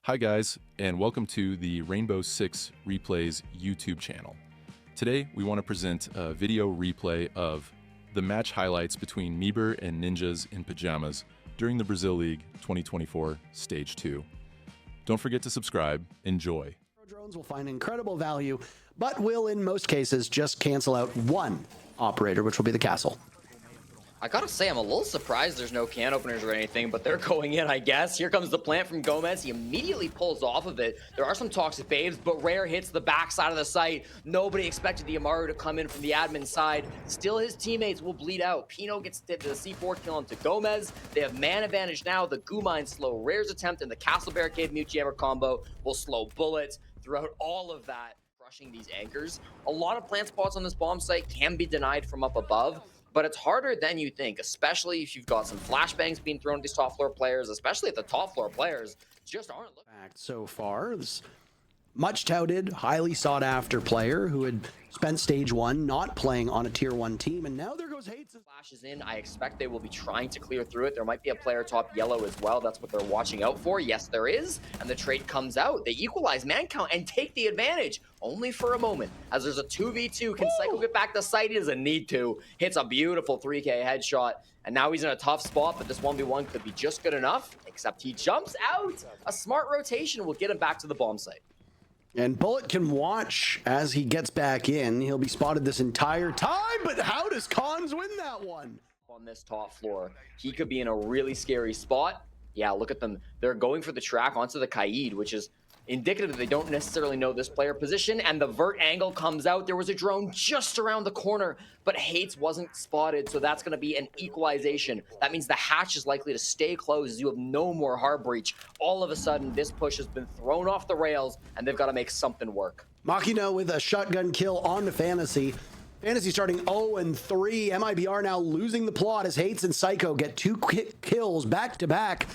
Hi guys, and welcome to the Rainbow Six Replays YouTube channel. Today we want to present a video replay of the match highlights between MIBR and Ninjas in Pyjamas during the Brazil League 2024 Stage 2. Don't forget to subscribe. Enjoy. Drones will find incredible value, but will in most cases just cancel out one operator, which will be the castle. I gotta say, I'm a little surprised there's no can openers or anything, but they're going in, I guess. Here comes the plant from Gomez. He immediately pulls off of it. There are some toxic babes, but Rare hits the backside of the site. Nobody expected the Amaru to come in from the admin side. Still, his teammates will bleed out. Pino gets the C4 kill onto Gomez. They have man advantage now. The goo mine slow Rare's attempt, and the Castle Barricade Mute Jammer combo will slow bullets throughout all of that. Crushing these anchors. A lot of plant spots on this bomb site can be denied from up above, but it's harder than you think, especially if you've got some flashbangs being thrown at these top floor players, especially if the top floor players just aren't looking. So far, this much touted, highly sought after player who had spent stage one not playing on a tier 1 team, and now there goes Hates. Flashes in. I expect they will be trying to clear through it. There might be a player top yellow as well. That's what they're watching out for. Yes, there is. And the trade comes out. They equalize man count and take the advantage only for a moment. As there's a 2v2. Can Psycho get back to site? He doesn't need to. Hits a beautiful 3K headshot. And now he's in a tough spot, but this 1v1 could be just good enough, except he jumps out. A smart rotation will get him back to the bomb site. And Bullet can watch as he gets back in. He'll be spotted this entire time, but how does Cons win that one? On this top floor, he could be in a really scary spot. Yeah, look at them. They're going for the track onto the Kaid, which is indicative that they don't necessarily know this player position, and the vert angle comes out. There was a drone just around the corner, but Hates wasn't spotted, so that's going to be an equalization. That means the hatch is likely to stay closed as you have no more hard breach. All of a sudden, this push has been thrown off the rails, and they've got to make something work. Machina with a shotgun kill on to Fantasy. Fantasy starting 0-3. MIBR now losing the plot as Hates and Psycho get 2 kills back to back.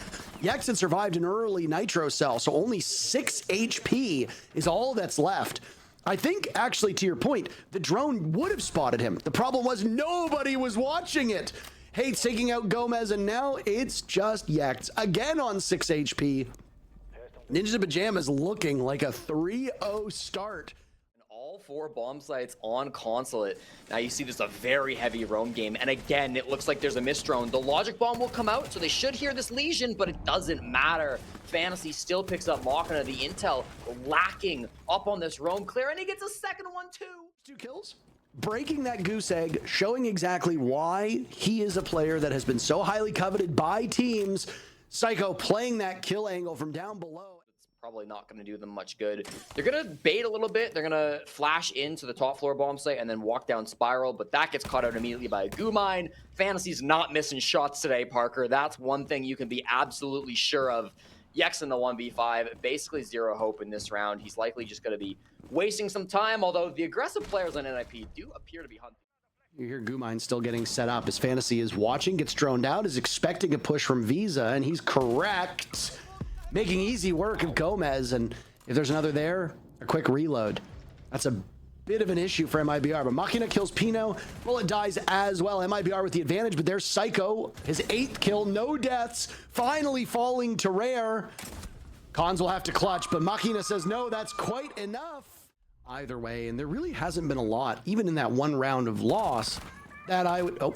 Yex had survived an early nitro cell, so only 6 HP is all that's left. I think, actually, to your point, the drone would have spotted him. The problem was nobody was watching it. Hates taking out Gomez, and now it's just Yex again on 6 HP. Ninjas in Pyjamas looking like a 3-0 start. All 4 bomb sites on Consulate. Now you see this a very heavy roam game, and again it looks like there's a missed drone. The logic bomb will come out, so they should hear this lesion, but it doesn't matter. Fantasy still picks up Machina. The intel lacking up on this roam clear, and he gets a second one too. 2 kills, breaking that goose egg, showing exactly why he is a player that has been so highly coveted by teams. Psycho playing that kill angle from down below. Probably not going to do them much good. They're going to bait a little bit. They're going to flash into the top floor bomb site and then walk down spiral, but that gets caught out immediately by a goo mine. Fantasy's not missing shots today, Parker. That's one thing you can be absolutely sure of. Yex in the 1v5, basically zero hope in this round. He's likely just going to be wasting some time, although the aggressive players on NIP do appear to be hunting. You hear goo mine still getting set up as Fantasy is watching, gets droned out, is expecting a push from Visa, and he's correct. Making easy work of Gomez, and if there's another there, a quick reload. That's a bit of an issue for MIBR, but Machina kills Pino. Bullet dies as well. MIBR with the advantage, but there's Psycho, his 8th kill, no deaths, finally falling to Rare. Cons will have to clutch, but Machina says no, that's quite enough. Either way, and there really hasn't been a lot, even in that 1 round of loss, that I would... Oh.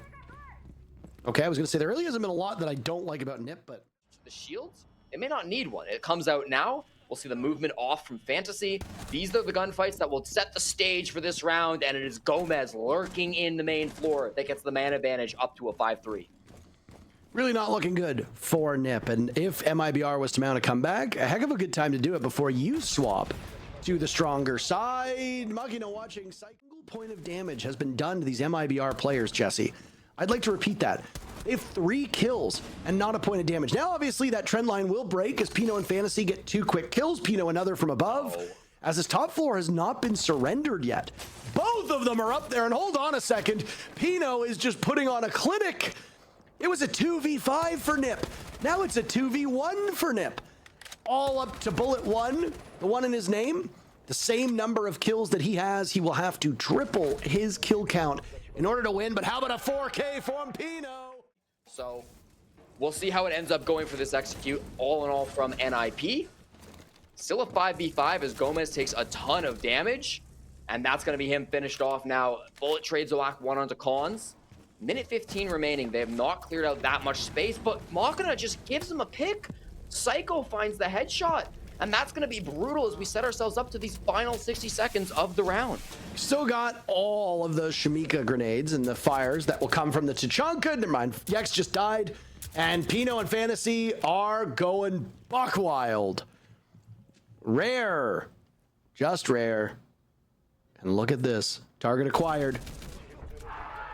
Okay, I was going to say there really hasn't been a lot that I don't like about Nip, but... The shields? It may not need one. It comes out now. We'll see the movement off from Fantasy. These are the gunfights that will set the stage for this round, and it is Gomez lurking in the main floor that gets the man advantage up to a 5-3. Really not looking good for Nip, and if MIBR was to mount a comeback, a heck of a good time to do it before you swap to the stronger side. Machina watching. Single point of damage has been done to these MIBR players, Jesse. I'd like to repeat that. They have 3 kills and not a point of damage. Now, obviously, that trend line will break as Pino and Fantasy get 2 quick kills. Pino another from above, as his top floor has not been surrendered yet. Both of them are up there, and hold on a second. Pino is just putting on a clinic. It was a 2v5 for Nip. Now it's a 2v1 for Nip. All up to Bullet 1, the one in his name. The same number of kills that he has, he will have to triple his kill count in order to win, but how about a 4K from Pino? So we'll see how it ends up going for this execute. All in all from NIP. Still a 5v5 as Gomez takes a ton of damage. And that's going to be him finished off now. Bullet trades Zoak 1 onto Cons. Minute 15 remaining. They have not cleared out that much space, but Machina just gives him a pick. Psycho finds the headshot. And that's going to be brutal as we set ourselves up to these final 60 seconds of the round. Still got all of those Shamika grenades and the fires that will come from the Tachanka. Never mind, Yex just died. And Pino and Fantasy are going buck wild. Rare. Just rare. And look at this. Target acquired.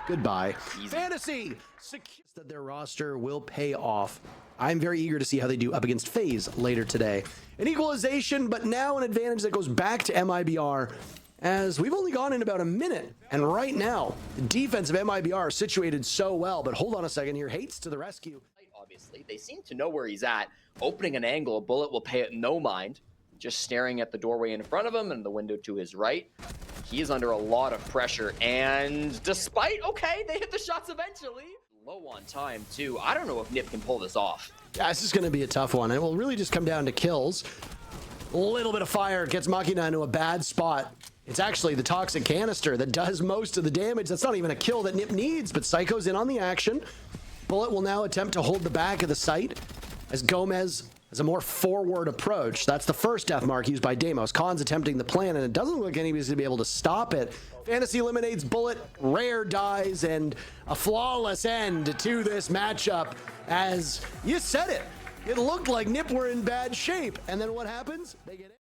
Goodbye. Easy. Fantasy secures that their roster will pay off. I'm very eager to see how they do up against FaZe later today. An equalization, but now an advantage that goes back to MIBR, as we've only gone in about a minute. And right now, the defense of MIBR are situated so well. But hold on a second here. Hates to the rescue. Obviously, they seem to know where he's at. Opening an angle, a bullet will pay it no mind. Just staring at the doorway in front of him and the window to his right. He is under a lot of pressure, and despite, okay, they hit the shots eventually. Low on time, too. I don't know if Nip can pull this off. Yeah, this is going to be a tough one. It will really just come down to kills. A little bit of fire gets Machina into a bad spot. It's actually the toxic canister that does most of the damage. That's not even a kill that Nip needs, but Psycho's in on the action. Bullet will now attempt to hold the back of the site as Gomez has a more forward approach. That's the first death mark used by Deimos. Khan's attempting the plan, and it doesn't look like anybody's going to be able to stop it. Fantasy eliminates Bullet, Rare dies, and a flawless end to this matchup. As you said it, it looked like Nip were in bad shape. And then what happens? They get it.